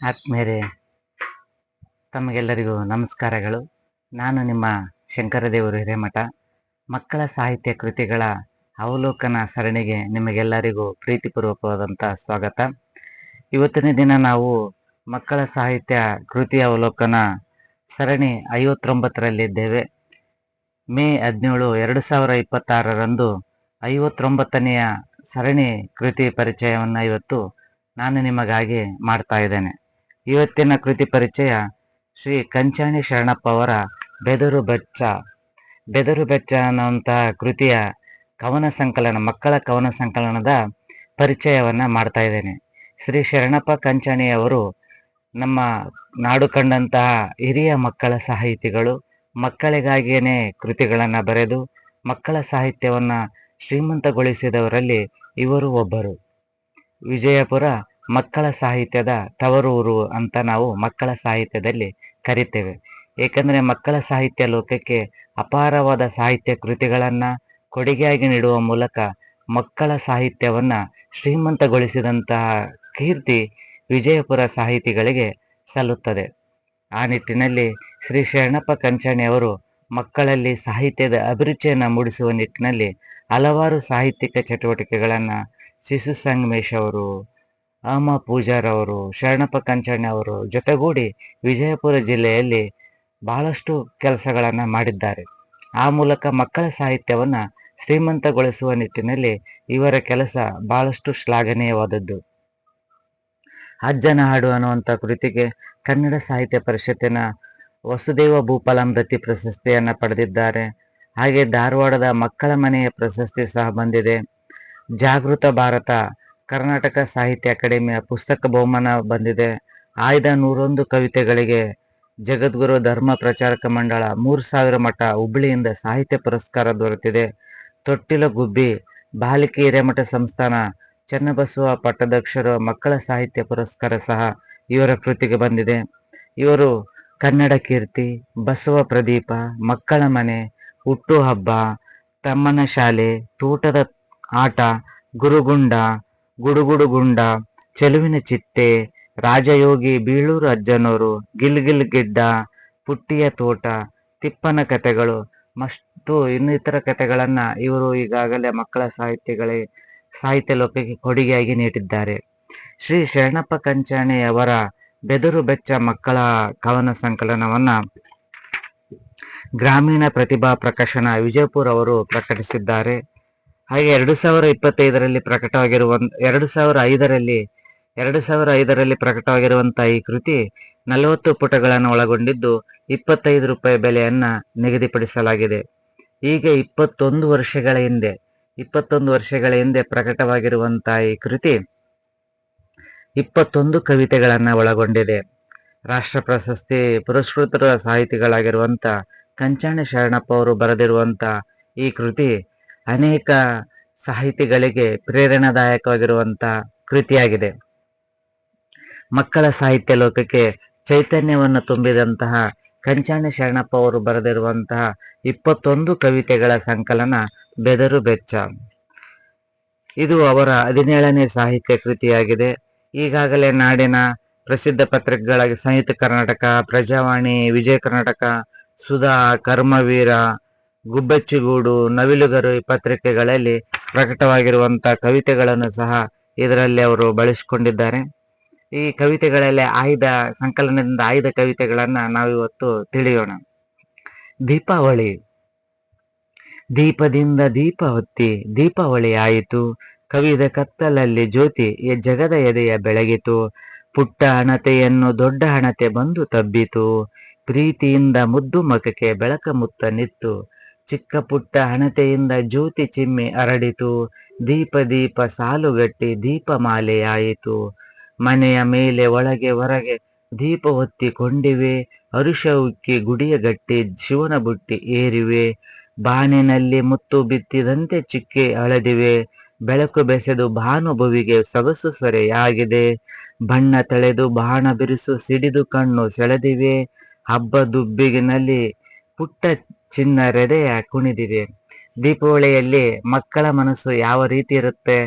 ಆತ್ಮೀಯರೇ, ತಮಗೆಲ್ಲರಿಗೂ ನಮಸ್ಕಾರಗಳು. ನಾನು ನಿಮ್ಮ ಶಂಕರದೇವರು ಹಿರೇಮಠ. ಮಕ್ಕಳ ಸಾಹಿತ್ಯ ಕೃತಿಗಳ ಅವಲೋಕನ ಸರಣಿಗೆ ನಿಮಗೆಲ್ಲರಿಗೂ ಪ್ರೀತಿಪೂರ್ವಕವಾದಂಥ ಸ್ವಾಗತ. ಇವತ್ತಿನ ದಿನ ನಾವು ಮಕ್ಕಳ ಸಾಹಿತ್ಯ ಕೃತಿ ಅವಲೋಕನ ಸರಣಿ 59ರಲ್ಲಿದ್ದೇವೆ. ಮೇ 17, 2026ರಂದು 59ನೆಯ ಸರಣಿ ಕೃತಿ ಪರಿಚಯವನ್ನು ಇವತ್ತು ನಾನು ನಿಮಗಾಗಿ ಮಾಡ್ತಾ ಇದ್ದೇನೆ. ಇವತ್ತಿನ ಕೃತಿ ಪರಿಚಯ ಶ್ರೀ ಕಂಚಾಣಿ ಶರಣಪ್ಪ ಅವರ ಬೆದರು ಬೆಚ್ಚ ಅನ್ನುವಂತಹ ಕೃತಿಯ ಕವನ ಸಂಕಲನ, ಮಕ್ಕಳ ಕವನ ಸಂಕಲನದ ಪರಿಚಯವನ್ನ ಮಾಡ್ತಾ ಇದ್ದೇನೆ. ಶ್ರೀ ಶರಣಪ್ಪ ಕಂಚಾಣಿಯವರು ನಮ್ಮ ನಾಡು ಕಂಡಂತಹ ಹಿರಿಯ ಮಕ್ಕಳ ಸಾಹಿತಿಗಳು. ಮಕ್ಕಳಿಗಾಗಿಯೇ ಕೃತಿಗಳನ್ನು ಬರೆದು ಮಕ್ಕಳ ಸಾಹಿತ್ಯವನ್ನ ಶ್ರೀಮಂತಗೊಳಿಸಿದವರಲ್ಲಿ ಇವರು ಒಬ್ಬರು. ವಿಜಯಪುರ ಮಕ್ಕಳ ಸಾಹಿತ್ಯದ ತವರೂರು ಅಂತ ನಾವು ಮಕ್ಕಳ ಸಾಹಿತ್ಯದಲ್ಲಿ ಕರಿತೇವೆ. ಏಕೆಂದರೆ ಮಕ್ಕಳ ಸಾಹಿತ್ಯ ಲೋಕಕ್ಕೆ ಅಪಾರವಾದ ಸಾಹಿತ್ಯ ಕೃತಿಗಳನ್ನ ಕೊಡುಗೆಯಾಗಿ ನೀಡುವ ಮೂಲಕ ಮಕ್ಕಳ ಸಾಹಿತ್ಯವನ್ನ ಶ್ರೀಮಂತಗೊಳಿಸಿದಂತಹ ಕೀರ್ತಿ ವಿಜಯಪುರ ಸಾಹಿತಿಗಳಿಗೆ ಸಲ್ಲುತ್ತದೆ. ಆ ನಿಟ್ಟಿನಲ್ಲಿ ಶ್ರೀ ಶರಣಪ್ಪ ಕಂಚಾಣಿ ಅವರು ಮಕ್ಕಳಲ್ಲಿ ಸಾಹಿತ್ಯದ ಅಭಿರುಚಿಯನ್ನು ಮೂಡಿಸುವ ನಿಟ್ಟಿನಲ್ಲಿ ಹಲವಾರು ಸಾಹಿತ್ಯಿಕ ಚಟುವಟಿಕೆಗಳನ್ನ ಶಿಶು ಸಂಗಮೇಶ್ ಅವರು, ಅಮ್ಮ ಪೂಜಾರ್ ಅವರು, ಶರಣಪ್ಪ ಕಂಚಾಣಿ ಅವರು ಜೊತೆಗೂಡಿ ವಿಜಯಪುರ ಜಿಲ್ಲೆಯಲ್ಲಿ ಬಹಳಷ್ಟು ಕೆಲಸಗಳನ್ನ ಮಾಡಿದ್ದಾರೆ. ಆ ಮೂಲಕ ಮಕ್ಕಳ ಸಾಹಿತ್ಯವನ್ನ ಶ್ರೀಮಂತಗೊಳಿಸುವ ನಿಟ್ಟಿನಲ್ಲಿ ಇವರ ಕೆಲಸ ಬಹಳಷ್ಟು ಶ್ಲಾಘನೀಯವಾದದ್ದು. ಅಜ್ಜನ ಹಾಡು ಅನ್ನುವಂಥ ಕೃತಿಗೆ ಕನ್ನಡ ಸಾಹಿತ್ಯ ಪರಿಷತ್ತಿನ ವಸುದೇವ ಭೂಪಾಲಾಮೃತಿ ಪ್ರಶಸ್ತಿಯನ್ನ ಪಡೆದಿದ್ದಾರೆ. ಹಾಗೆ ಧಾರವಾಡದ ಮಕ್ಕಳ ಮನೆಯ ಪ್ರಶಸ್ತಿ ಸಹ ಬಂದಿದೆ. ಜಾಗೃತ ಭಾರತ ಕರ್ನಾಟಕ ಸಾಹಿತ್ಯ ಅಕಾಡೆಮಿಯ ಪುಸ್ತಕ ಬಹುಮಾನ ಬಂದಿದೆ. ಆಯ್ದ 101 ಕವಿತೆಗಳಿಗೆ ಜಗದ್ಗುರು ಧರ್ಮ ಪ್ರಚಾರಕ ಮಂಡಳ 3000 ಮಠ ಹುಬ್ಬಳ್ಳಿಯಿಂದ ಸಾಹಿತ್ಯ ಪುರಸ್ಕಾರ ದೊರೆತಿದೆ. ತೊಟ್ಟಿಲ ಗುಬ್ಬಿ ಬಾಲಿಕೆ ಹಿರೇಮಠ ಸಂಸ್ಥಾನ ಚನ್ನಬಸವ ಪಟ್ಟದಕ್ಷರ ಮಕ್ಕಳ ಸಾಹಿತ್ಯ ಪುರಸ್ಕಾರ ಸಹ ಇವರ ಕೃತಿಗೆ ಬಂದಿದೆ. ಇವರು ಕನ್ನಡ ಕೀರ್ತಿ, ಬಸವ ಪ್ರದೀಪ, ಮಕ್ಕಳ ಮನೆ, ಹುಟ್ಟು ಹಬ್ಬ, ತಮ್ಮನ ಶಾಲೆ, ತೋಟದ ಆಟ, ಗುರುಗುಂಡ, ಗುಡುಗುಡುಗುಂಡ, ಚೆಲುವಿನ ಚಿಟ್ಟೆ, ರಾಜಯೋಗಿ, ಬೀಳೂರು ಅಜ್ಜನವರು, ಗಿಲ್ಗಿಲ್ ಗಿಡ್ಡ, ಪುಟ್ಟಿಯ ತೋಟ, ತಿಪ್ಪನ ಕಥೆಗಳು ಮತ್ತು ಇನ್ನಿತರ ಕಥೆಗಳನ್ನ ಇವರು ಈಗಾಗಲೇ ಮಕ್ಕಳ ಸಾಹಿತ್ಯ ಲೋಕಕ್ಕೆ ಕೊಡುಗೆಯಾಗಿ ನೀಡಿದ್ದಾರೆ. ಶ್ರೀ ಶರಣಪ್ಪ ಕಂಚಾಣಿ ಅವರ ಬೆದರು ಬೆಚ್ಚ ಮಕ್ಕಳ ಕವನ ಸಂಕಲನವನ್ನ ಗ್ರಾಮೀಣ ಪ್ರತಿಭಾ ಪ್ರಕಾಶನ ವಿಜಯಪುರ ಅವರು ಪ್ರಕಟಿಸಿದ್ದಾರೆ. ಹಾಗೆ 2025ರಲ್ಲಿ ಪ್ರಕಟವಾಗಿರುವ 2005ರಲ್ಲಿ ಪ್ರಕಟವಾಗಿರುವಂತಹ ಈ ಕೃತಿ 40 ಪುಟಗಳನ್ನು ಒಳಗೊಂಡಿದ್ದು 25 ರೂಪಾಯಿ ಬೆಲೆಯನ್ನ ನಿಗದಿಪಡಿಸಲಾಗಿದೆ. ಈಗ 21 ವರ್ಷಗಳ ಹಿಂದೆ ಪ್ರಕಟವಾಗಿರುವಂತಹ ಈ ಕೃತಿ 21 ಕವಿತೆಗಳನ್ನ ಒಳಗೊಂಡಿದೆ. ರಾಷ್ಟ್ರ ಪ್ರಶಸ್ತಿ ಪುರಸ್ಕೃತರ ಸಾಹಿತಿಗಳಾಗಿರುವಂತ ಕಂಚಾಣಿ ಶರಣಪ್ಪ ಅವರು ಬರೆದಿರುವಂತ ಈ ಕೃತಿ ಅನೇಕ ಸಾಹಿತಿಗಳಿಗೆ ಪ್ರೇರಣಾದಾಯಕವಾಗಿರುವಂತ ಕೃತಿಯಾಗಿದೆ. ಮಕ್ಕಳ ಸಾಹಿತ್ಯ ಲೋಕಕ್ಕೆ ಚೈತನ್ಯವನ್ನು ತುಂಬಿದಂತಹ ಕಂಚಾಣಿ ಶರಣಪ್ಪ ಅವರು ಬರೆದಿರುವಂತಹ 21 ಕವಿತೆಗಳ ಸಂಕಲನ ಬೆದರು ಬೆಚ್ಚ. ಇದು ಅವರ 17ನೇ ಸಾಹಿತ್ಯ ಕೃತಿಯಾಗಿದೆ. ಈಗಾಗಲೇ ನಾಡಿನ ಪ್ರಸಿದ್ಧ ಪತ್ರಿಕೆಗಳಾಗಿ ಸಂಯುಕ್ತ ಕರ್ನಾಟಕ, ಪ್ರಜಾವಾಣಿ, ವಿಜಯ ಕರ್ನಾಟಕ, ಸುಧಾ, ಕರ್ಮವೀರ, ಗುಬ್ಬಚ್ಚಿಗೂಡು, ನವಿಲುಗರು ಈ ಪತ್ರಿಕೆಗಳಲ್ಲಿ ಪ್ರಕಟವಾಗಿರುವಂತಹ ಕವಿತೆಗಳನ್ನು ಸಹ ಇದರಲ್ಲಿ ಅವರು ಬಳಸಿಕೊಂಡಿದ್ದಾರೆ. ಈ ಕವಿತೆಗಳಲ್ಲಿ ಸಂಕಲನದಿಂದ ಆಯ್ದ ಕವಿತೆಗಳನ್ನ ನಾವಿವತ್ತು ತಿಳಿಯೋಣ. ದೀಪಾವಳಿ. ದೀಪದಿಂದ ದೀಪ ಹೊತ್ತಿ ದೀಪಾವಳಿ ಆಯಿತು, ಕವಿದ ಕತ್ತಲಲ್ಲಿ ಜ್ಯೋತಿ ಜಗದ ಎದೆಯ ಬೆಳಗಿತು, ಪುಟ್ಟ ಹಣತೆಯನ್ನು ದೊಡ್ಡ ಹಣತೆ ಬಂದು ತಬ್ಬಿತು, ಪ್ರೀತಿಯಿಂದ ಮುದ್ದು ಮಖಕ್ಕೆ ಬೆಳಕ ಮುತ್ತ ನಿತ್ತು, ಚಿಕ್ಕ ಪುಟ್ಟ ಹಣತೆಯಿಂದ ಜ್ಯೋತಿ ಚಿಮ್ಮಿ ಹರಡಿತು, ದೀಪ ಸಾಲುಗಟ್ಟಿ ದೀಪಮಾಲೆಯಾಯಿತು, ಮನೆಯ ಮೇಲೆ ಒಳಗೆ ಹೊರಗೆ ದೀಪ ಹೊತ್ತಿಕೊಂಡಿವೆ, ಹರುಷ ಉಕ್ಕಿ ಗುಡಿಯ ಗಟ್ಟಿ ಶಿವನ ಬುಟ್ಟಿ ಏರಿವೆ, ಬಾನಿನಲ್ಲಿ ಮುತ್ತು ಬಿತ್ತಿದಂತೆ ಚಿಕ್ಕೆ ಅಳೆದಿವೆ, ಬೆಳಕು ಬೆಸೆದು ಭಾನುಭುವಿಗೆ ಸೊಗಸು ಸೊರೆಯಾಗಿದೆ, ಬಣ್ಣ ತಳೆದು ಬಾಣ ಬಿರುಸು ಸಿಡಿದು ಕಣ್ಣು ಸೆಳೆದಿವೆ, ಹಬ್ಬ ದುಬ್ಬಿಗಿನಲ್ಲಿ ಪುಟ್ಟ ಚಿನ್ನ ಹೃದಯ ಕುಣಿದಿವೆ, ದೀಪಾವಳಿಯಲ್ಲಿ ಮಕ್ಕಳ ಮನಸ್ಸು ಯಾವ ರೀತಿ ಇರುತ್ತೆ,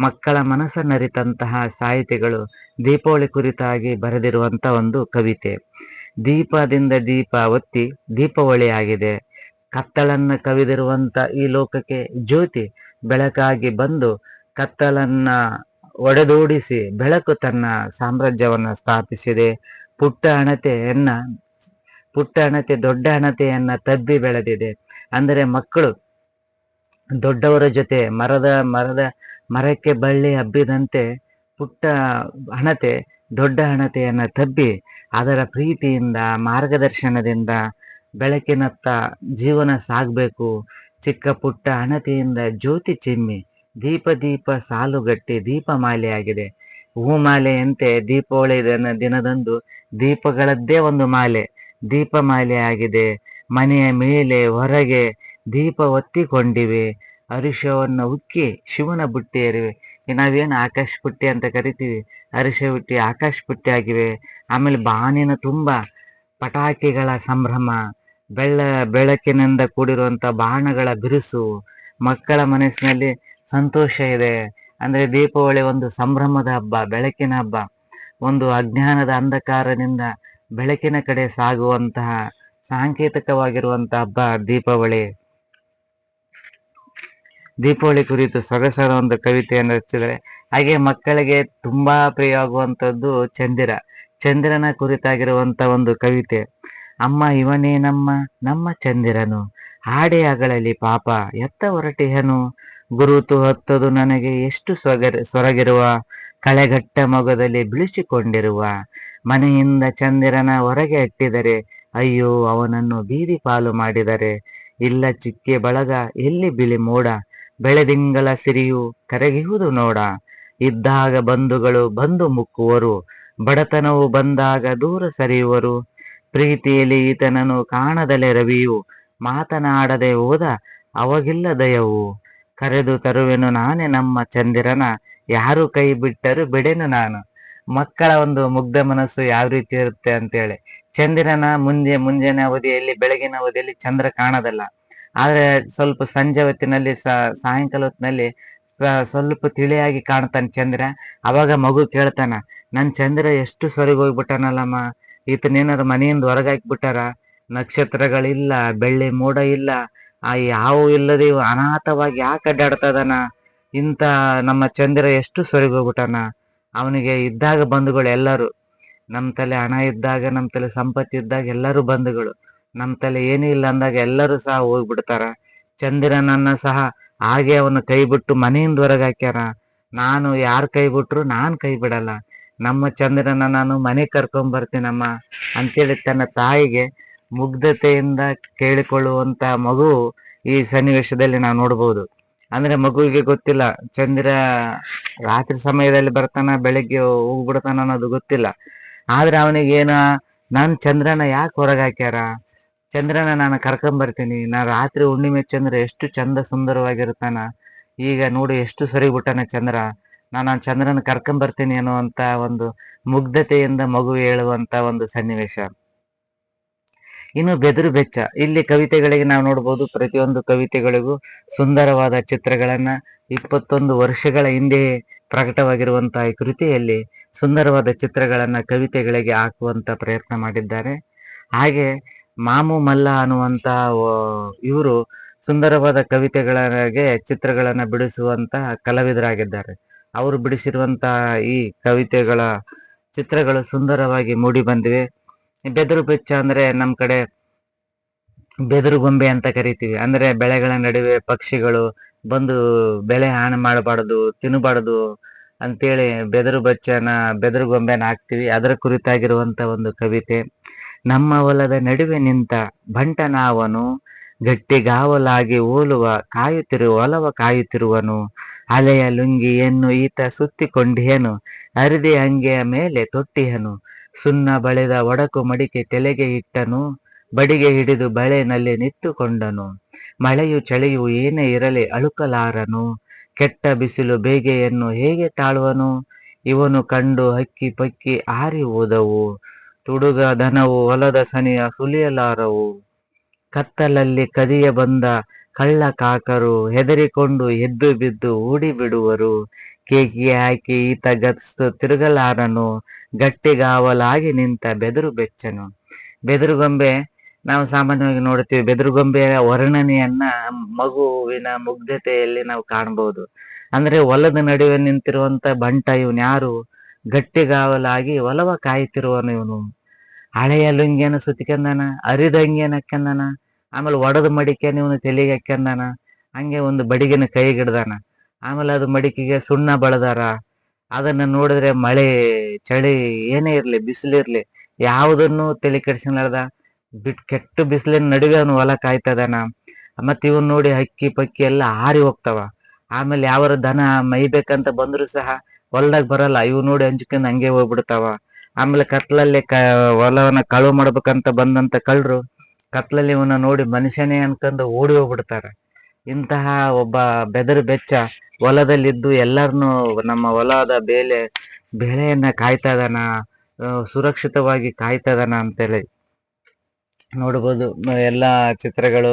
ಮಕ್ಕಳ ಮನಸ್ಸನ್ನರಿತಂತಹ ಸಾಹಿತಿಗಳು ದೀಪಾವಳಿ ಕುರಿತಾಗಿ ಬರೆದಿರುವಂತ ಒಂದು ಕವಿತೆ. ದೀಪದಿಂದ ದೀಪ ಒತ್ತಿ ದೀಪಾವಳಿ ಆಗಿದೆ. ಕತ್ತಲನ್ನ ಕವಿದಿರುವಂತ ಈ ಲೋಕಕ್ಕೆ ಜ್ಯೋತಿ ಬೆಳಕಾಗಿ ಬಂದು ಕತ್ತಲನ್ನ ಒಡೆದೋಡಿಸಿ ಬೆಳಕು ತನ್ನ ಸಾಮ್ರಾಜ್ಯವನ್ನ ಸ್ಥಾಪಿಸಿದೆ. ಪುಟ್ಟ ಹಣತೆಯನ್ನ ಪುಟ್ಟ ಹಣತೆ ದೊಡ್ಡ ಹಣತೆಯನ್ನ ತಬ್ಬಿ ಬೆಳೆದಿದೆ. ಅಂದರೆ ಮಕ್ಕಳು ದೊಡ್ಡವರ ಜೊತೆ ಮರಕ್ಕೆ ಬಳ್ಳಿ ಹಬ್ಬಿದಂತೆ ಪುಟ್ಟ ಹಣತೆ ದೊಡ್ಡ ಹಣತೆಯನ್ನ ತಬ್ಬಿ ಅದರ ಪ್ರೀತಿಯಿಂದ ಮಾರ್ಗದರ್ಶನದಿಂದ ಬೆಳಕಿನತ್ತ ಜೀವನ ಸಾಗ್ಬೇಕು. ಚಿಕ್ಕ ಪುಟ್ಟ ಹಣತೆಯಿಂದ ಜ್ಯೋತಿ ಚಿಮ್ಮಿ ದೀಪ ಸಾಲುಗಟ್ಟಿ ದೀಪಮಾಲೆಯಾಗಿದೆ. ಹೂಮಾಲೆಯಂತೆ ದೀಪಾವಳಿ ದಿನದಂದು ದೀಪಗಳದ್ದೇ ಒಂದು ಮಾಲೆ ದೀಪಮಾಲೆ ಆಗಿದೆ. ಮನೆಯ ಮೇಲೆ ಹೊರಗೆ ದೀಪ ಒತ್ತಿಕೊಂಡಿವೆ. ಅರಿಶವನ್ನು ಉಕ್ಕಿ ಶಿವನ ಬುಟ್ಟಿ ಏರಿವೆ. ನಾವೇನು ಆಕಾಶ ಪುಟ್ಟಿ ಅಂತ ಕರಿತೀವಿ, ಅರಿಶ ಬುಟ್ಟಿ ಆಕಾಶ ಪುಟ್ಟಿ ಆಗಿವೆ. ಆಮೇಲೆ ಬಾನಿನ ತುಂಬ ಪಟಾಕಿಗಳ ಸಂಭ್ರಮ, ಬೆಳಕಿನಿಂದ ಕೂಡಿರುವಂತ ಬಾಣಗಳ ಬಿರುಸು, ಮಕ್ಕಳ ಮನಸ್ಸಿನಲ್ಲಿ ಸಂತೋಷ ಇದೆ. ಅಂದ್ರೆ ದೀಪಾವಳಿ ಒಂದು ಸಂಭ್ರಮದ ಹಬ್ಬ, ಬೆಳಕಿನ ಹಬ್ಬ, ಒಂದು ಅಜ್ಞಾನದ ಅಂಧಕಾರದಿಂದ ಬೆಳಕಿನ ಕಡೆ ಸಾಗುವಂತಹ ಸಾಂಕೇತಿಕವಾಗಿರುವಂತಹ ಹಬ್ಬ ದೀಪಾವಳಿ. ದೀಪಾವಳಿ ಕುರಿತು ಸೊಗಸಾದ ಒಂದು ಕವಿತೆಯನ್ನು ರಚಿಸಿದರೆ, ಹಾಗೆ ಮಕ್ಕಳಿಗೆ ತುಂಬಾ ಪ್ರಿಯವಾಗುವಂತದ್ದು ಚಂದಿರನ ಕುರಿತಾಗಿರುವಂತ ಒಂದು ಕವಿತೆ. ಅಮ್ಮ ಇವನೇ ನಮ್ಮ ಚಂದಿರನು, ಹಾಡೆ ಅಗಳಲ್ಲಿ ಪಾಪ ಎತ್ತ ಹೊರಟಿಹನು, ಗುರುತು ಹತ್ತದು ನನಗೆ ಎಷ್ಟು ಸೊರಗಿರುವ, ಕಳೆಗಟ್ಟ ಮೊಗದಲ್ಲಿ ಬಿಳಿಸಿಕೊಂಡಿರುವ, ಮನೆಯಿಂದ ಚಂದಿರನ ಹೊರಗೆ ಅಟ್ಟಿದರೆ ಅಯ್ಯೋ ಅವನನ್ನು ಬೀದಿ ಪಾಲು ಮಾಡಿದರೆ, ಇಲ್ಲ ಚಿಕ್ಕೆ ಬಳಗ ಎಲ್ಲಿ ಬಿಳಿ ಮೋಡ, ಬೆಳೆದಿಂಗಳ ಸಿರಿಯು ಕರಗಿಹುದು ನೋಡ, ಇದ್ದಾಗ ಬಂಧುಗಳು ಬಂದು ಮುಕ್ಕುವರು, ಬಡತನವು ಬಂದಾಗ ದೂರ ಸರಿಯುವರು, ಪ್ರೀತಿಯಲ್ಲಿ ಈತನನ್ನು ಕಾಣದಲೆ ರವಿಯು, ಮಾತನಾಡದೆ ಹೋದ ಅವಾಗಿಲ್ಲ ದಯವು, ಕರೆದು ತರುವೆನು ನಾನೇ ನಮ್ಮ ಚಂದಿರನ, ಯಾರು ಕೈ ಬಿಟ್ಟರು ಬಿಡೆನು ನಾನು. ಮಕ್ಕಳ ಒಂದು ಮುಗ್ಧ ಮನಸ್ಸು ಯಾವ ರೀತಿ ಇರುತ್ತೆ ಅಂತೇಳಿ, ಚಂದಿರನ ಮುಂಜಾನೆ ಅವಧಿಯಲ್ಲಿ ಬೆಳಗಿನ ಅವಧಿಯಲ್ಲಿ ಚಂದ್ರ ಕಾಣೋದಲ್ಲ, ಆದ್ರೆ ಸ್ವಲ್ಪ ಸಂಜೆ ಹೊತ್ತಿನಲ್ಲಿ ಸಾಯಂಕಾಲ ಹೊತ್ತಿನಲ್ಲಿ ಸ್ವಲ್ಪ ತಿಳಿಯಾಗಿ ಕಾಣ್ತಾನೆ ಚಂದ್ರ. ಅವಾಗ ಮಗು ಕೇಳ್ತಾನ, ನನ್ ಚಂದ್ರ ಎಷ್ಟು ಸೊರಗಿ ಹೋಗ್ಬಿಟ್ಟಾನಲ್ಲಮ್ಮ, ಈತನೇನಾದ್ರು ಮನೆಯಿಂದ ಹೊರಗಾಕ್ಬಿಟ್ಟಾರ, ನಕ್ಷತ್ರಗಳಿಲ್ಲ, ಬೆಳ್ಳಿ ಮೋಡ ಇಲ್ಲ, ಯಾವ ಇಲ್ಲದೆ ಅನಾಥವಾಗಿ ಯಾಕೆ ಅಡ್ಡಾಡ್ತದನ, ಇಂಥ ನಮ್ಮ ಚಂದ್ರ ಎಷ್ಟು ಸೊರಗಿ ಹೋಗ್ಬಿಟ್ಟಾನ. ಅವನಿಗೆ ಇದ್ದಾಗ ಬಂಧುಗಳು ಎಲ್ಲರೂ, ನಮ್ಮ ತಲೆ ಹಣ ಇದ್ದಾಗ, ನಮ್ಮ ತಲೆ ಸಂಪತ್ತಿ ಇದ್ದಾಗ ಎಲ್ಲರೂ ಬಂಧುಗಳು, ನಮ್ಮ ತಲೆ ಏನೂ ಇಲ್ಲ ಅಂದಾಗ ಎಲ್ಲರೂ ಸಹ ಹೋಗ್ಬಿಡ್ತಾರ. ಚಂದಿರನನ್ನ ಸಹ ಹಾಗೆ ಅವನು ಕೈ ಬಿಟ್ಟು ಮನೆಯಿಂದ ಹೊರಗೆ ಹಾಕ್ಯಾರ. ನಾನು ಯಾರು ಕೈ ಬಿಟ್ರು ನಾನ್ ಕೈ ಬಿಡಲ್ಲ, ನಮ್ಮ ಚಂದ್ರನ ನಾನು ಮನೆ ಕರ್ಕೊಂಡ್ ಬರ್ತೀನಮ್ಮ ಅಂತೇಳಿ ತನ್ನ ತಾಯಿಗೆ ಮುಗ್ಧತೆಯಿಂದ ಕೇಳಿಕೊಳ್ಳುವಂತ ಮಗು ಈ ಸನ್ನಿವೇಶದಲ್ಲಿ ನಾವು ನೋಡ್ಬೋದು. ಅಂದ್ರೆ ಮಗುವಿಗೆ ಗೊತ್ತಿಲ್ಲ ಚಂದ್ರ ರಾತ್ರಿ ಸಮಯದಲ್ಲಿ ಬರ್ತಾನ ಬೆಳಿಗ್ಗೆ ಹೋಗ್ಬಿಡ್ತಾನ ಅನ್ನೋದು ಗೊತ್ತಿಲ್ಲ. ಆದ್ರೆ ಅವನಿಗೇನ, ನಾನ್ ಚಂದ್ರನ ಯಾಕೆ ಹೊರಗೆ ಹಾಕ್ಯಾರ, ಚಂದ್ರನ ನಾನು ಕರ್ಕೊಂಬರ್ತೀನಿ, ನಾ ರಾತ್ರಿ ಹುಣ್ಣಿಮೆ ಚಂದ್ರ ಎಷ್ಟು ಚಂದ ಸುಂದರವಾಗಿರ್ತಾನ, ಈಗ ನೋಡಿ ಎಷ್ಟು ಸರಿಬಿಟ್ಟಾನ ಚಂದ್ರ, ನಾನು ಚಂದ್ರನ ಕರ್ಕೊಂಬರ್ತೀನಿ ಅನ್ನುವಂತ ಒಂದು ಮುಗ್ಧತೆಯಿಂದ ಮಗು ಹೇಳುವಂತ ಒಂದು ಸನ್ನಿವೇಶ. ಇನ್ನು ಬೆದರು ಬೆಚ್ಚ, ಇಲ್ಲಿ ಕವಿತೆಗಳಿಗೆ ನಾವು ನೋಡ್ಬೋದು, ಪ್ರತಿಯೊಂದು ಕವಿತೆಗಳಿಗೂ ಸುಂದರವಾದ ಚಿತ್ರಗಳನ್ನ 21 ವರ್ಷಗಳ ಹಿಂದೆ ಪ್ರಕಟವಾಗಿರುವಂತಹ ಈ ಕೃತಿಯಲ್ಲಿ ಸುಂದರವಾದ ಚಿತ್ರಗಳನ್ನ ಕವಿತೆಗಳಿಗೆ ಹಾಕುವಂತ ಪ್ರಯತ್ನ ಮಾಡಿದ್ದಾರೆ. ಹಾಗೆ ಮಾಮು ಮಲ್ಲ ಅನ್ನುವಂತ ಇವರು ಸುಂದರವಾದ ಕವಿತೆಗಳಿಗೆ ಚಿತ್ರಗಳನ್ನ ಬಿಡಿಸುವಂತಹ ಕಲಾವಿದರಾಗಿದ್ದಾರೆ. ಅವರು ಬಿಡಿಸಿರುವಂತಹ ಈ ಕವಿತೆಗಳ ಚಿತ್ರಗಳು ಸುಂದರವಾಗಿ ಮೂಡಿ ಬಂದಿವೆ. ಬೆದರು ಬೆಚ್ಚ ಅಂದ್ರೆ ನಮ್ ಕಡೆ ಬೆದರು ಗೊಂಬೆ ಅಂತ ಕರಿತೀವಿ. ಅಂದ್ರೆ ಬೆಳೆಗಳ ನಡುವೆ ಪಕ್ಷಿಗಳು ಬಂದು ಬೆಳೆ ಹಾನಿ ಮಾಡಬಾರದು, ತಿನ್ನಬಾರದು ಅಂತೇಳಿ ಬೆದರು ಗೊಂಬೆನ ಹಾಕ್ತಿವಿ. ಅದರ ಕುರಿತಾಗಿರುವಂತ ಒಂದು ಕವಿತೆ. ನಮ್ಮ ಹೊಲದ ನಡುವೆ ನಿಂತ ಬಂಟನಾವನು, ಗಟ್ಟಿಗಾವಲಾಗಿ ಓಲುವ ಒಲವ ಕಾಯುತ್ತಿರುವನು, ಅಲೆಯ ಲುಂಗಿಯನ್ನು ಈತ ಸುತ್ತಿಕೊಂಡಿಹನು, ಅರಿದೆ ಅಂಗೆಯ ಮೇಲೆ ತೊಟ್ಟಿಹನು, ಸುಣ್ಣ ಬಳೆದ ಒಡಕು ಮಡಿಕೆ ತಲೆಗೆ ಇಟ್ಟನು, ಬಡಿಗೆ ಹಿಡಿದು ಬಳೆನಲ್ಲಿ ನಿತ್ತುಕೊಂಡನು, ಮಳೆಯು ಚಳಿಯು ಏನೇ ಇರಲಿ ಅಳುಕಲಾರನು, ಕೆಟ್ಟ ಬಿಸಿಲು ಬೇಗೆಯನ್ನು ಹೇಗೆ ತಾಳುವನು, ಇವನು ಕಂಡು ಹಕ್ಕಿ ಪಕ್ಕಿ ಹಾರಿ ಹೋದವು, ತುಡುಗ ದನವು ಹೊಲದ ಸನಿಯ ಸುಲಿಯಲಾರವು, ಕತ್ತಲಲ್ಲಿ ಕದಿಯ ಬಂದ ಕಳ್ಳ ಕಾಕರು ಹೆದರಿಕೊಂಡು ಎದ್ದು ಬಿದ್ದು ಓಡಿ ಬಿಡುವರು. ಕೇಕಿ ಹಾಕಿ ಈತ ಗಸ್ತು ತಿರುಗಲಾರನು, ಗಟ್ಟಿಗಾವಲಾಗಿ ನಿಂತ ಬೆದರು ಬೆಚ್ಚನು. ಬೆದರುಗೊಂಬೆ ನಾವು ಸಾಮಾನ್ಯವಾಗಿ ನೋಡ್ತೀವಿ. ಬೆದರುಗೊಂಬೆಯ ವರ್ಣನೆಯನ್ನ ಮಗುವಿನ ಮುಗ್ಧತೆಯಲ್ಲಿ ನಾವು ಕಾಣಬಹುದು. ಅಂದ್ರೆ ಹೊಲದ ನಡುವೆ ನಿಂತಿರುವಂತ ಬಂಟ ಇವನು ಯಾರು? ಗಟ್ಟಿಗಾವಲಾಗಿ ಹೊಲವ ಕಾಯ್ತಿರುವನು ಇವನು. ಹಳೆಯ ಲುಂಗಿಯನ್ನು ಸುತ್ತಿಕೊಂಡಾನ, ಅರಿದ ಅಂಗಿಯನ್ನು ಹಾಕ್ಯಂದಾನ, ಆಮೇಲೆ ಒಡದ ಮಡಿಕೆಯನ್ನು ಇವನು ತಲೆಗೆ ಹಾಕ್ಯಂದಾನ, ಹಂಗೆ ಒಂದು ಬಡಿಗೆನ ಕೈಗಿಡ್ದಾನ. ಆಮೇಲೆ ಅದು ಮಡಿಕೆಗೆ ಸುಣ್ಣ ಬಳದಾರ. ಅದನ್ನ ನೋಡಿದ್ರೆ ಮಳೆ ಚಳಿ ಏನೇ ಇರ್ಲಿ, ಬಿಸಿಲಿರ್ಲಿ, ಯಾವುದನ್ನು ತಲೆ ಕೆಡಿಸ್ಕೊಳ್ಳಾರ್ದ ಕೆಟ್ಟ ಬಿಸಿಲಿನ ನಡುವೆ ಅವನು ಹೊಲ ಕಾಯ್ತದಾನ. ಮತ್ತೆ ಇವನ್ ನೋಡಿ ಹಕ್ಕಿ ಪಕ್ಕಿ ಎಲ್ಲ ಹಾರಿ ಹೋಗ್ತಾವ. ಆಮೇಲೆ ಯಾವಾರ ದನ ಮೈಬೇಕಂತ ಬಂದ್ರು ಸಹ ಹೊಲ್ದಾಗ ಬರಲ್ಲ. ಇವ್ ನೋಡಿ ಹಂಚ್ಕೊಂಡ್ ಹಂಗೆ ಹೋಗ್ಬಿಡ್ತಾವ. ಆಮೇಲೆ ಕತ್ಲಲ್ಲಿ ಹೊಲವನ್ನ ಕಳುವು ಮಾಡ್ಬೇಕಂತ ಬಂದಂತ ಕಳ್ಳರು ಕತ್ಲಲ್ಲಿ ಇವನ್ನ ನೋಡಿ ಮನುಷ್ಯನೇ ಅನ್ಕೊಂಡು ಓಡಿ ಹೋಗ್ಬಿಡ್ತಾರ. ಇಂತಹ ಒಬ್ಬ ಬೆದರು ಬೆಚ್ಚ ಹೊಲದಲ್ಲಿದ್ದು ಎಲ್ಲರನ್ನು ನಮ್ಮ ಹೊಲದ ಬೆಳೆಯನ್ನ ಕಾಯ್ತಾ ಇದಾನ, ಸುರಕ್ಷಿತವಾಗಿ ಕಾಯ್ತಾ ಇದಾನ ಅಂತೇಳಿ ನೋಡ್ಬೋದು. ಎಲ್ಲಾ ಚಿತ್ರಗಳು,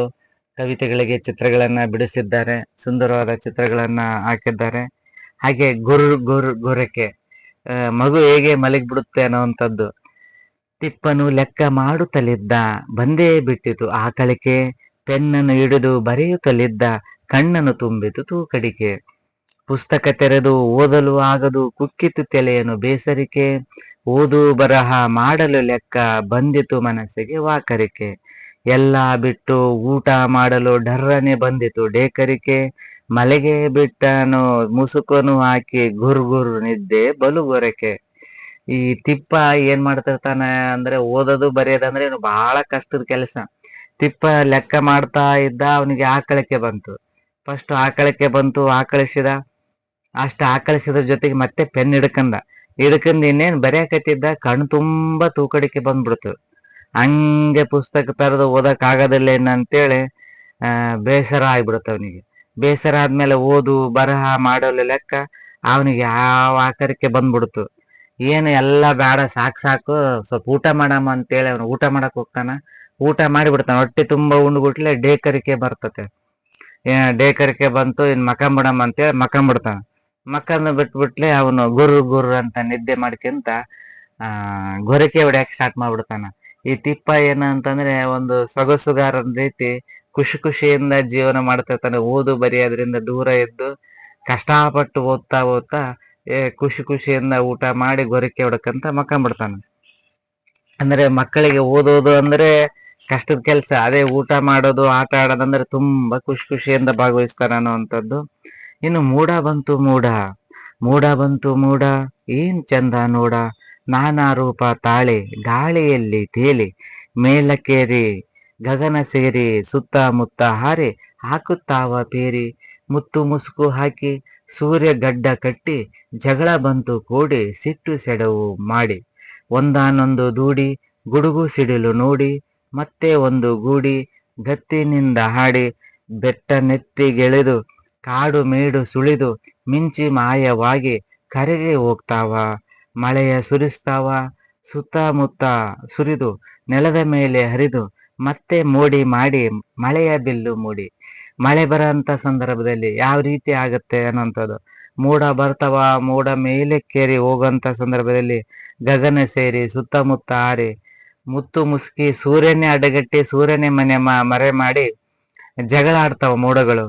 ಕವಿತೆಗಳಿಗೆ ಚಿತ್ರಗಳನ್ನ ಬಿಡಿಸಿದ್ದಾರೆ, ಸುಂದರವಾದ ಚಿತ್ರಗಳನ್ನ ಹಾಕಿದ್ದಾರೆ. ಹಾಗೆ ಗೊರಕೆ ಮಗು ಹೇಗೆ ಮಲಗಿಬಿಡುತ್ತೆ ಅನ್ನೋವಂಥದ್ದು. ತಿಪ್ಪನು ಲೆಕ್ಕ ಮಾಡುತ್ತಲಿದ್ದ, ಬಂದೇ ಬಿಟ್ಟಿತು ಆಕಳಿಕೆ, ಪೆನ್ನನ್ನು ಹಿಡಿದು ಬರೆಯುತ್ತಲಿದ್ದ, ಕಣ್ಣನ್ನು ತುಂಬಿತು ತೂಕಡಿಕೆ. ಪುಸ್ತಕ ತೆರೆದು ಓದಲು ಆಗದು, ಕುಕ್ಕಿತು ತಲೆಯನ್ನು ಬೇಸರಿಕೆ, ಓದು ಬರಹ ಮಾಡಲು ಲೆಕ್ಕ, ಬಂದಿತು ಮನಸ್ಸಿಗೆ ವಾಕರಿಕೆ. ಎಲ್ಲ ಬಿಟ್ಟು ಊಟ ಮಾಡಲು ಡರ್ರನೆ ಬಂದಿತು ಡೇಕರಿಕೆ, ಮಲೆಗೆ ಬಿಟ್ಟನು ಮುಸುಕನು ಹಾಕಿ, ಗುರ್ ನಿದ್ದೆ ಬಲು ಗೊರಕೆ. ಈ ತಿಪ್ಪ ಏನ್ ಮಾಡ್ತಿರ್ತಾನೆ ಅಂದ್ರೆ ಓದೋದು ಬರೆಯೋದಂದ್ರೆ ಇವನು ಬಹಳ ಕಷ್ಟದ ಕೆಲಸ. ತಿಪ್ಪ ಲೆಕ್ಕ ಮಾಡ್ತಾ ಇದ್ದ, ಅವನಿಗೆ ಆಕಳಿಕೆ ಬಂತು. ಫಸ್ಟ್ ಆಕಳಿಕೆ ಬಂತು, ಆಕಳಿಸಿದ. ಆಕಳಿಸಿದ್ರ ಜೊತೆಗೆ ಮತ್ತೆ ಪೆನ್ ಹಿಡ್ಕಂಡ್ ಇನ್ನೇನ್ ಬರೆಯಕತ್ತಿದ್ದ, ಕಣ್ ತುಂಬಾ ತೂಕಡಿಕೆ ಬಂದ್ಬಿಡ್ತು. ಹಂಗೆ ಪುಸ್ತಕ ತರದು ಓದಕ್ ಆಗೋದಿಲ್ಲ ಏನಂತೇಳಿ ಬೇಸರ ಆಗ್ಬಿಡುತ್ತೆ ಅವನಿಗೆ. ಬೇಸರ ಆದ್ಮೇಲೆ ಓದು ಬರಹ ಮಾಡಲು ಲೆಕ್ಕ ಅವನಿಗೆ ಯಾವ ಆಕರಿಕೆ ಬಂದ್ಬಿಡ್ತು. ಏನು ಎಲ್ಲ ಬೇಡ, ಸಾಕು ಸ್ವಲ್ಪ ಊಟ ಮಾಡಮ್ಮ ಅಂತೇಳಿ ಅವನು ಊಟ ಮಾಡಕ್ ಹೋಗ್ತಾನ. ಊಟ ಮಾಡಿಬಿಡ್ತಾನ. ಹೊಟ್ಟೆ ತುಂಬಾ ಉಂಡ್ಗುಟ್ಲೆ ಡೇಕರಿಕೆ ಬರ್ತತೆ. ಡೇಕರಿಕೆ ಬಂತು, ಇನ್ ಮಕ್ಕಂಬಿಡಮ್ಮ ಅಂತೇಳಿ ಮಕ್ಕಂಬಿಡ್ತಾನ. ಮಕ್ಕಂದು ಬಿಟ್ಬಿಟ್ಲೆ ಅವನು ಗುರ್ ಅಂತ ನಿದ್ದೆ ಮಾಡ್ಕೊಂತ ಗೊರಕೆ ಹೊಡ್ಯಾಕ್ ಸ್ಟಾರ್ಟ್ ಮಾಡ್ಬಿಡ್ತಾನ. ಈ ತಿಪ್ಪ ಏನಂತಂದ್ರೆ ಒಂದು ಸೊಗಸುಗಾರನ ರೀತಿ ಖುಷಿಯಿಂದ ಜೀವನ ಮಾಡ್ತಿರ್ತಾನೆ. ಓದು ಬರೆಯೋದ್ರಿಂದ ದೂರ ಇದ್ದು ಕಷ್ಟಪಟ್ಟು ಓದ್ತಾ ಖುಷಿಯಿಂದ ಊಟ ಮಾಡಿ ಗೊರಕೆ ಹೊಡ್ಕಂತ ಮಕ್ಕಂಬಿಡ್ತಾನ. ಅಂದ್ರೆ ಮಕ್ಕಳಿಗೆ ಓದೋದು ಅಂದ್ರೆ ಕಷ್ಟದ ಕೆಲಸ. ಅದೇ ಊಟ ಮಾಡೋದು, ಆಟ ಆಡೋದಂದ್ರೆ ತುಂಬಾ ಖುಷಿಯಿಂದ ಭಾಗವಹಿಸ್ತಾರ ಅನ್ನೋವಂಥದ್ದು. ಇನ್ನು ಮೂಡ ಬಂತು ಮೂಡ, ಏನ್ ಚಂದ ನೋಡ, ನಾನಾ ರೂಪ ತಾಳೆ, ಗಾಳಿಯಲ್ಲಿ ತೇಲಿ, ಮೇಲಕ್ಕೇರಿ ಗಗನ ಸೇರಿ, ಸುತ್ತಮುತ್ತ ಹಾರಿ, ಹಾಕುತ್ತಾವ ಪೇರಿ, ಮುತ್ತು ಮುಸುಕು ಹಾಕಿ, ಸೂರ್ಯ ಗಡ್ಡ ಕಟ್ಟಿ, ಜಗಳ ಬಂತು ಕೂಡಿ, ಸಿಟ್ಟು ಸೆಡವು ಮಾಡಿ, ಒಂದಾನೊಂದು ದೂಡಿ, ಗುಡುಗು ಸಿಡಿಲು ನೋಡಿ, ಮತ್ತೆ ಒಂದು ಗೂಡಿ, ಗತ್ತಿನಿಂದ ಹಾಡಿ, ಬೆಟ್ಟ ನೆತ್ತಿಗೆಳೆದು, ಕಾಡು ಮೇಡು ಸುಳಿದು, ಮಿಂಚಿ ಮಾಯವಾಗಿ, ಕರೆಗೆ ಹೋಗ್ತಾವ, ಮಳೆಯ ಸುರಿಸ್ತಾವ, ಸುತ್ತಮುತ್ತ ಸುರಿದು, ನೆಲದ ಮೇಲೆ ಹರಿದು, ಮತ್ತೆ ಮೋಡಿ ಮಾಡಿ, ಮಳೆಯ ಬಿಲ್ಲು ಮೂಡಿ. ಮಳೆ ಬರೋಂಥ ಸಂದರ್ಭದಲ್ಲಿ ಯಾವ ರೀತಿ ಆಗುತ್ತೆ ಅನ್ನೋಂಥದ್ದು. ಮೋಡ ಬರ್ತಾವ, ಮೋಡ ಮೇಲೆ ಕೇರಿ ಹೋಗೋಂಥ ಸಂದರ್ಭದಲ್ಲಿ ಗಗನ ಸೇರಿ, ಸುತ್ತಮುತ್ತ ಹಾರಿ, ಮುತ್ತು ಮುಸುಕಿ, ಸೂರ್ಯನೇ ಅಡ್ಡಗಟ್ಟಿ, ಸೂರ್ಯನೇ ಮರೆ ಮಾಡಿ ಜಗಳ ಆಡ್ತಾವ ಮೋಡಗಳು.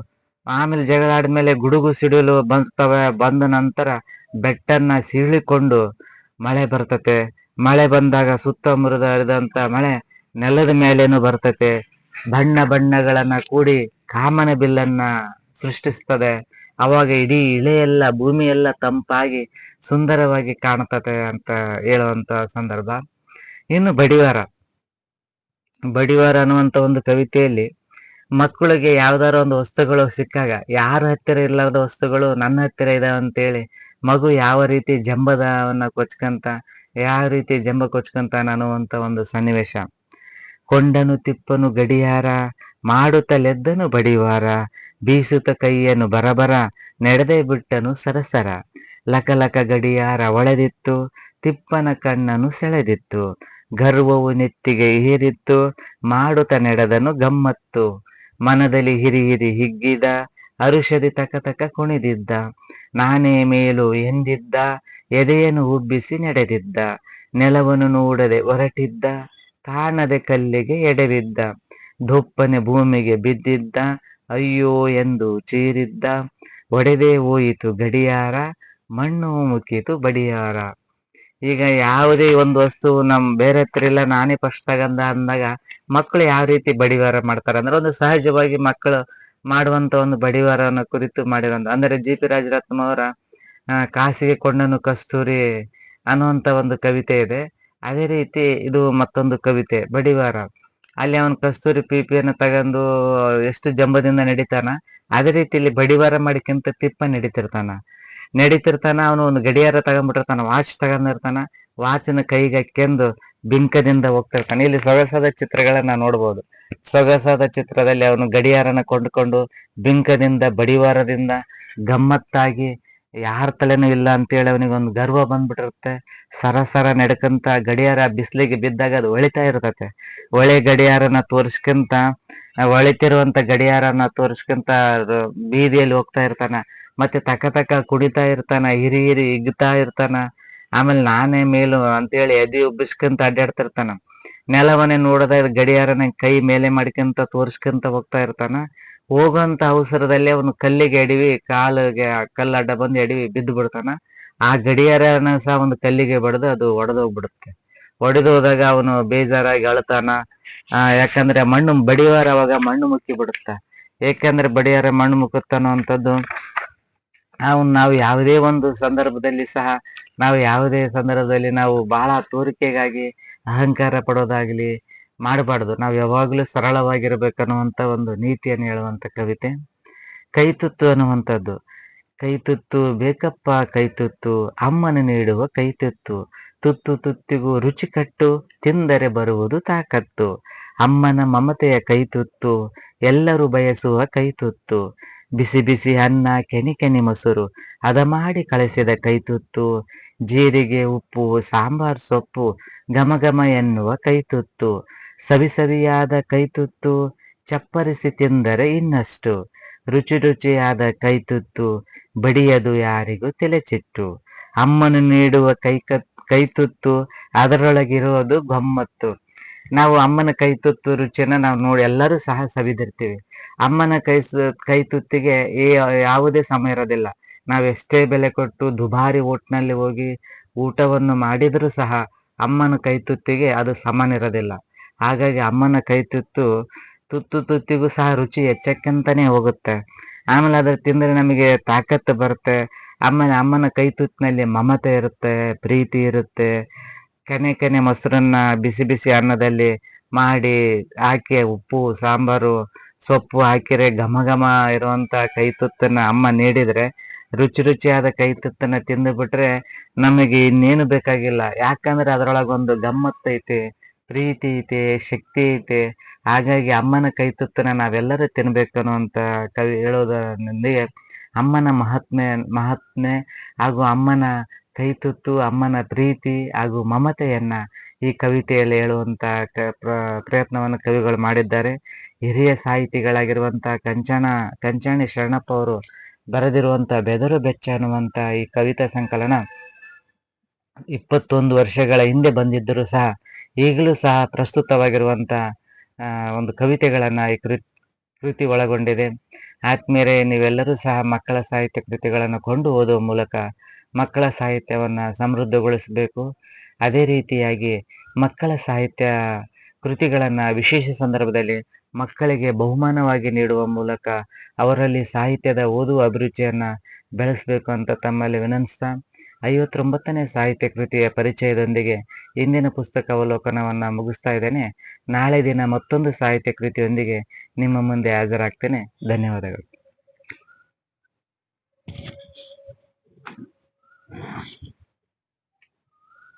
ಆಮೇಲೆ ಜಗಳ ಆದ್ಮೇಲೆ ಗುಡುಗು ಸಿಡಿಲು ಬರ್ತವೆ. ಬಂದ ನಂತರ ಬೆಟ್ಟನ್ನ ಸೀಳಿಕೊಂಡು ಮಳೆ ಬರ್ತತೆ. ಮಳೆ ಬಂದಾಗ ಸುತ್ತ ಮುರಿದ ಹರಿದಂತ ಮಳೆ ನೆಲದ ಮೇಲೇನು ಬರ್ತತೆ. ಬಣ್ಣಗಳನ್ನ ಕೂಡಿ ಕಾಮನ ಬಿಲ್ಲನ್ನ ಸೃಷ್ಟಿಸ್ತದೆ. ಅವಾಗ ಇಡೀ ಇಳೆಯೆಲ್ಲ, ಭೂಮಿ ಎಲ್ಲ ತಂಪಾಗಿ ಸುಂದರವಾಗಿ ಕಾಣ್ತತೆ ಅಂತ ಹೇಳುವಂತ ಸಂದರ್ಭ. ಇನ್ನು ಬಡಿವಾರ ಅನ್ನುವಂತ ಒಂದು ಕವಿತೆಯಲ್ಲಿ ಮಕ್ಕಳಿಗೆ ಯಾವ್ದಾರ ಒಂದು ವಸ್ತುಗಳು ಸಿಕ್ಕಾಗ, ಯಾರ ಹತ್ತಿರ ಇಲ್ಲದ ವಸ್ತುಗಳು ನನ್ನ ಹತ್ತಿರ ಇದಾವೆ ಅಂತೇಳಿ ಮಗು ಯಾವ ರೀತಿ ಜಂಬದವನ್ನ ಕೊಚ್ಕಂತ, ಯಾವ ರೀತಿ ಜಂಬ ಕೊಚ್ಕಂತಾನ ಅನ್ನುವಂತ ಒಂದು ಸನ್ನಿವೇಶ. ಕೊಂಡನು ತಿಪ್ಪನು ಗಡಿಯಾರ, ಮಾಡುತ್ತಲೆದ್ದನು ಬಡಿವಾರ, ಬೀಸುತ್ತ ಕೈಯನ್ನು ಬರಬರ, ನಡೆದೇ ಬಿಟ್ಟನು ಸರಸರ. ಲಕಲಕ ಗಡಿಯಾರ ಒಳೆದಿತ್ತು, ತಿಪ್ಪನ ಕಣ್ಣನು ಸೆಳೆದಿತ್ತು, ಗರ್ವವು ನೆತ್ತಿಗೆ ಏರಿತ್ತು, ಮಾಡುತ್ತ ನಡೆದನು ಗಮ್ಮತ್ತು. ಮನದಲ್ಲಿ ಹಿರಿ ಹಿರಿ ಹಿಗ್ಗಿದ, ಹರುಷದಿ ತಕ ತಕ ಕುಣಿದಿದ್ದ. ನಾನೇ ಮೇಲು ಎಂದಿದ್ದ, ಎದೆಯನ್ನು ಉಬ್ಬಿಸಿ ನಡೆದಿದ್ದ. ನೆಲವನ್ನು ನೋಡದೆ ಹೊರಟಿದ್ದ, ಕಾಣದೆ ಕಲ್ಲಿಗೆ ಎಡೆಬಿದ್ದ. ದೊಪ್ಪನೆ ಭೂಮಿಗೆ ಬಿದ್ದಿದ್ದ, ಅಯ್ಯೋ ಎಂದು ಚೀರಿದ್ದ. ಒಡೆದೇ ಹೋಯಿತು ಗಡಿಯಾರ, ಮಣ್ಣು ಮುಕ್ಕಿತು ಬಡಿಯಾರ. ಈಗ ಯಾವುದೇ ಒಂದು ವಸ್ತು ಬೇರೆ ಹತ್ರ ಇಲ್ಲ, ನಾನೇ ಫಸ್ಟ್ ತಗಂದ ಅಂದಾಗ ಮಕ್ಕಳು ಯಾವ ರೀತಿ ಬಡಿವಾರ ಮಾಡ್ತಾರೆ ಅಂದ್ರೆ, ಒಂದು ಸಹಜವಾಗಿ ಮಕ್ಕಳು ಮಾಡುವಂತ ಒಂದು ಬಡಿವಾರನ ಕುರಿತು ಮಾಡಿರೋದು. ಅಂದರೆ ಜಿ ಪಿ ರಾಜರತ್ನ ಅವರ ಕಾಸಿಗೆ ಕೊಂಡನು ಕಸ್ತೂರಿ ಅನ್ನುವಂತ ಒಂದು ಕವಿತೆ ಇದೆ. ಅದೇ ರೀತಿ ಇದು ಮತ್ತೊಂದು ಕವಿತೆ ಬಡಿವಾರ. ಅಲ್ಲಿ ಅವನು ಕಸ್ತೂರಿ ಪಿಪಿಯನ್ನು ತಗೊಂಡು ಎಷ್ಟು ಜಂಬದಿಂದ ನಡೀತಾನ, ಅದೇ ರೀತಿ ಇಲ್ಲಿ ಬಡಿವಾರ ಮಾಡಿಕ್ಕಿಂತ ತಿಪ್ಪ ನಡೀತಿರ್ತಾನ. ಅವನು ಒಂದು ಗಡಿಯಾರ ತಗೊಂಡ್ಬಿಟ್ಟಿರ್ತಾನ, ವಾಚ್ ತಗೊಂಡಿರ್ತಾನ, ವಾಚಿನ ಕೈಗೆ ಹಾಕ್ಯಂದು ಬಿಂಕದಿಂದ ಹೋಗ್ತಿರ್ತಾನೆ. ಇಲ್ಲಿ ಸೊಗಸಾದ ಚಿತ್ರಗಳನ್ನ ನೋಡ್ಬೋದು. ಸೊಗಸಾದ ಚಿತ್ರದಲ್ಲಿ ಅವನು ಗಡಿಯಾರನ ಕೊಂಡುಕೊಂಡು ಬಿಂಕದಿಂದ ಬಡಿವಾರದಿಂದ ಗಮ್ಮತ್ತಾಗಿ ಯಾರ ತಲೆನೂ ಇಲ್ಲ ಅಂತೇಳಿ ಅವನಿಗೊಂದು ಗರ್ವ ಬಂದ್ಬಿಟ್ಟಿರುತ್ತೆ. ಸರಸರ ನಡ್ಕಂತ ಗಡಿಯಾರ ಬಿಸಿಲಿಗೆ ಬಿದ್ದಾಗ ಅದು ಹೊಳಿತಾ ಇರ್ತತೆ. ಒಳೆ ಗಡಿಯಾರನ ತೋರಿಸ್ಕೊಂತ, ಹೊಳಿತಿರುವಂತ ಗಡಿಯಾರನ ತೋರಿಸ್ಕೊಂತ ಬೀದಿಯಲ್ಲಿ ಹೋಗ್ತಾ ಇರ್ತಾನ. ಮತ್ತೆ ತಕ ಕುಡಿತಾ ಇರ್ತಾನ, ಹಿರಿ ಹಿಗ್ತಾ ಇರ್ತಾನ. ಆಮೇಲೆ ನಾನೇ ಮೇಲು ಅಂತೇಳಿ ಎದಿ ಉಬ್ಬಿಸ್ಕೊಂತ ಅಡ್ಡಾಡ್ತಿರ್ತಾನ. ನೆಲವನ್ನೇ ನೋಡದ ಗಡಿಯಾರನ ಕೈ ಮೇಲೆ ಮಾಡ್ಕೊಂತ ತೋರಿಸ್ಕೊಂತ ಹೋಗ್ತಾ ಇರ್ತಾನ. ಹೋಗುವಂತ ಅವಸರದಲ್ಲಿ ಅವನು ಕಲ್ಲಿಗೆ ಎಡವಿ, ಕಾಲಿಗೆ ಕಲ್ಲು ಅಡ್ಡ ಬಂದು ಎಡವಿ ಬಿದ್ದು ಬಿಡ್ತಾನ. ಆ ಗಡಿಯಾರನ ಸಹ ಒಂದು ಕಲ್ಲಿಗೆ ಬಡ್ದು ಅದು ಒಡೆದೋಗ್ಬಿಡುತ್ತೆ. ಒಡೆದೋದಾಗ ಅವನು ಬೇಜಾರಾಗಿ ಅಳ್ತಾನ. ಯಾಕಂದ್ರೆ ಬಡಿವಾರ ಅವಾಗ ಮಣ್ಣು ಮುಕ್ಕಿ ಬಿಡುತ್ತ. ಏಕೆಂದ್ರೆ ಬಡಿಯಾರ ಮಣ್ಣು ಮುಕ್ಕುತ್ತಾನೋ ಅಂತದ್ದು ನಾವು ಯಾವುದೇ ಒಂದು ಸಂದರ್ಭದಲ್ಲಿ ಸಹ ನಾವು ಬಹಳ ತೋರಿಕೆಗಾಗಿ ಅಹಂಕಾರ ಪಡೋದಾಗ್ಲಿ ಮಾಡಬಾರ್ದು. ನಾವು ಯಾವಾಗ್ಲೂ ಸರಳವಾಗಿರ್ಬೇಕನ್ನುವಂತ ಒಂದು ನೀತಿಯನ್ನು ಹೇಳುವಂತ ಕವಿತೆ ಕೈತುತ್ತು ಅನ್ನುವಂಥದ್ದು. ಕೈತುತ್ತು ಬೇಕಪ್ಪ ಕೈತುತ್ತು, ಅಮ್ಮನ ನೀಡುವ ಕೈತುತ್ತು. ತುತ್ತು ತುತ್ತಿಗೂ ರುಚಿ ಕಟ್ಟು, ತಿಂದರೆ ಬರುವುದು ತಾಕತ್ತು. ಅಮ್ಮನ ಮಮತೆಯ ಕೈತುತ್ತು, ಎಲ್ಲರೂ ಬಯಸುವ ಕೈತುತ್ತು. ಬಿಸಿ ಬಿಸಿ ಅನ್ನ, ಕೆನಿ ಕೆನಿ ಮೊಸರು, ಹದ ಮಾಡಿ ಕಳಿಸಿದ ಕೈತುತ್ತು. ಜೀರಿಗೆ ಉಪ್ಪು, ಸಾಂಬಾರ್ ಸೊಪ್ಪು, ಘಮ ಘಮ ಎನ್ನುವ ಕೈತುತ್ತು. ಸವಿ ಸವಿಯಾದ ಕೈತುತ್ತು, ಚಪ್ಪರಿಸಿ ತಿಂದರೆ ಇನ್ನಷ್ಟು. ರುಚಿ ರುಚಿಯಾದ ಕೈತುತ್ತು, ಬಡಿಯದು ಯಾರಿಗೂ ತಲೆಚಿಟ್ಟು. ಅಮ್ಮನು ನೀಡುವ ಕೈತುತ್ತು, ಅದರೊಳಗಿರೋದು ಗಮ್ಮತ್ತು. ನಾವು ಅಮ್ಮನ ಕೈತುತ್ತು ರುಚಿಯನ್ನ ನಾವು ನೋಡಿ ಎಲ್ಲರೂ ಸಹ ಸವಿದಿರ್ತೀವಿ. ಅಮ್ಮನ ಕೈತುತ್ತಿಗೆ ಯಾವುದೇ ಸಮಯ ಇರೋದಿಲ್ಲ. ನಾವೆಷ್ಟೇ ಬೆಲೆ ಕೊಟ್ಟು ದುಬಾರಿ ಹೋಟ್ನಲ್ಲಿ ಹೋಗಿ ಊಟವನ್ನು ಮಾಡಿದರೂ ಸಹ ಅಮ್ಮನ ಕೈತುತ್ತಿಗೆ ಅದು ಸಮನಿರೋದಿಲ್ಲ. ಹಾಗಾಗಿ ಅಮ್ಮನ ಕೈತುತ್ತು ತುತ್ತು ತುತ್ತಿಗೂ ಸಹ ರುಚಿ ಹೆಚ್ಚಕ್ಕಂತಾನೆ ಹೋಗುತ್ತೆ. ಆಮೇಲೆ ಅದ್ರ ತಿಂದರೆ ನಮಗೆ ತಾಕತ್ತು ಬರುತ್ತೆ. ಆಮೇಲೆ ಅಮ್ಮನ ಕೈತುತ್ತಿನಲ್ಲಿ ಮಮತೆ ಇರುತ್ತೆ, ಪ್ರೀತಿ ಇರುತ್ತೆ. ಕೆನೆ ಮೊಸರನ್ನ ಬಿಸಿ ಬಿಸಿ ಅನ್ನದಲ್ಲಿ ಮಾಡಿ ಹಾಕಿ ಉಪ್ಪು ಸಾಂಬಾರು ಸೊಪ್ಪು ಹಾಕಿರೆ ಘಮ ಘಮ ಇರುವಂತ ಕೈತುತ್ತನ್ನ ಅಮ್ಮ ನೀಡಿದ್ರೆ, ರುಚಿ ರುಚಿಯಾದ ಕೈತುತ್ತನ್ನ ತಿಂದು ಬಿಟ್ರೆ ನಮಗೆ ಇನ್ನೇನು ಬೇಕಾಗಿಲ್ಲ. ಯಾಕಂದ್ರೆ ಅದರೊಳಗೊಂದು ಗಮ್ಮತ್ತೈತೆ, ಪ್ರೀತಿ ಐತೆ, ಶಕ್ತಿ ಐತೆ. ಹಾಗಾಗಿ ಅಮ್ಮನ ಕೈತುತ್ತನ್ನ ನಾವೆಲ್ಲರೂ ತಿನ್ಬೇಕು ಅನ್ನುವಂತ ಕವಿ ಹೇಳೋದರೊಂದಿಗೆ ಅಮ್ಮನ ಮಹಾತ್ಮೆ ಹಾಗೂ ಅಮ್ಮನ ಕೈತುತ್ತು, ಅಮ್ಮನ ಪ್ರೀತಿ ಹಾಗೂ ಮಮತೆಯನ್ನ ಈ ಕವಿತೆಯಲ್ಲಿ ಹೇಳುವಂತ ಪ್ರಯತ್ನವನ್ನು ಕವಿಗಳು ಮಾಡಿದ್ದಾರೆ. ಹಿರಿಯ ಸಾಹಿತಿಗಳಾಗಿರುವಂತ ಕಂಚಾಣಿ ಶರಣಪ್ಪ ಅವರು ಬರೆದಿರುವಂತ ಬೆದರು ಬೆಚ್ಚ ಅನ್ನುವಂತ ಈ ಕವಿತಾ ಸಂಕಲನ 21 ವರ್ಷಗಳ ಹಿಂದೆ ಬಂದಿದ್ದರೂ ಸಹ ಈಗಲೂ ಸಹ ಪ್ರಸ್ತುತವಾಗಿರುವಂತ ಒಂದು ಕವಿತೆಗಳನ್ನ ಈ ಕೃತಿ ಒಳಗೊಂಡಿದೆ. ಆದ್ಮೇಲೆ ನೀವೆಲ್ಲರೂ ಸಹ ಮಕ್ಕಳ ಸಾಹಿತ್ಯ ಕೃತಿಗಳನ್ನು ಕೊಂಡು ಓದುವ ಮೂಲಕ ಮಕ್ಕಳ ಸಾಹಿತ್ಯವನ್ನ ಸಮೃದ್ಧಗೊಳಿಸಬೇಕು. ಅದೇ ರೀತಿಯಾಗಿ ಮಕ್ಕಳ ಸಾಹಿತ್ಯ ಕೃತಿಗಳನ್ನ ವಿಶೇಷ ಸಂದರ್ಭದಲ್ಲಿ ಮಕ್ಕಳಿಗೆ ಬಹುಮಾನವಾಗಿ ನೀಡುವ ಮೂಲಕ ಅವರಲ್ಲಿ ಸಾಹಿತ್ಯದ ಓದುವ ಅಭಿರುಚಿಯನ್ನ ಬೆಳೆಸಬೇಕು ಅಂತ ತಮ್ಮಲ್ಲಿ ವಿನಂತಿಸ್ತಾ, 59ನೇ ಸಾಹಿತ್ಯ ಕೃತಿಯ ಪರಿಚಯದೊಂದಿಗೆ ಇಂದಿನ ಪುಸ್ತಕ ಅವಲೋಕನವನ್ನ ಮುಗಿಸ್ತಾ ಇದ್ದೇನೆ. ನಾಳೆ ದಿನ ಮತ್ತೊಂದು ಸಾಹಿತ್ಯ ಕೃತಿಯೊಂದಿಗೆ ನಿಮ್ಮ ಮುಂದೆ ಹಾಜರಾಗ್ತೇನೆ. ಧನ್ಯವಾದಗಳು.